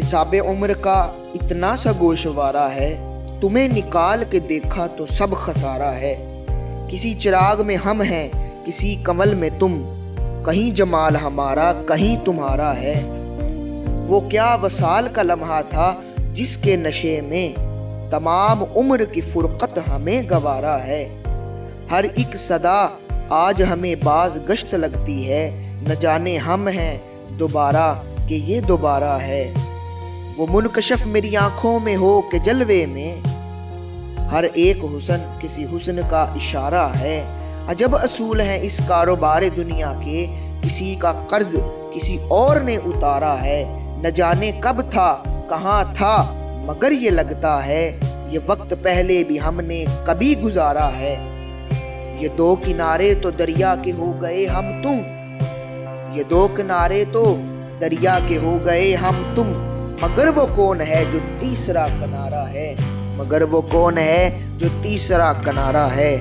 हिसाब उम्र का इतना सा गोशवारा है, तुम्हें निकाल के देखा तो सब खसारा है। किसी चिराग में हम हैं, किसी कमल में तुम, कहीं जमाल हमारा कहीं तुम्हारा है। वो क्या वसाल का लम्हा था जिसके नशे में तमाम उम्र की फुरकत हमें गवारा है। हर एक सदा आज हमें बाज गश्त लगती है, न जाने हम हैं दोबारा कि ये दोबारा है। वो मुनकशफ मेरी आंखों में हो के जलवे में, हर एक हुस्न किसी हुस्न का इशारा है। अजब असूल है इस कारोबार दुनिया के, किसी का कर्ज किसी और ने उतारा है। न जाने कब था कहाँ था, मगर ये लगता है ये वक्त पहले भी हमने कभी गुजारा है। ये दो किनारे तो दरिया के हो गए हम तुम, ये दो किनारे तो दरिया के हो गए हम तुम, मगर वो कौन है जो तीसरा किनारा है, मगर वो कौन है जो तीसरा किनारा है।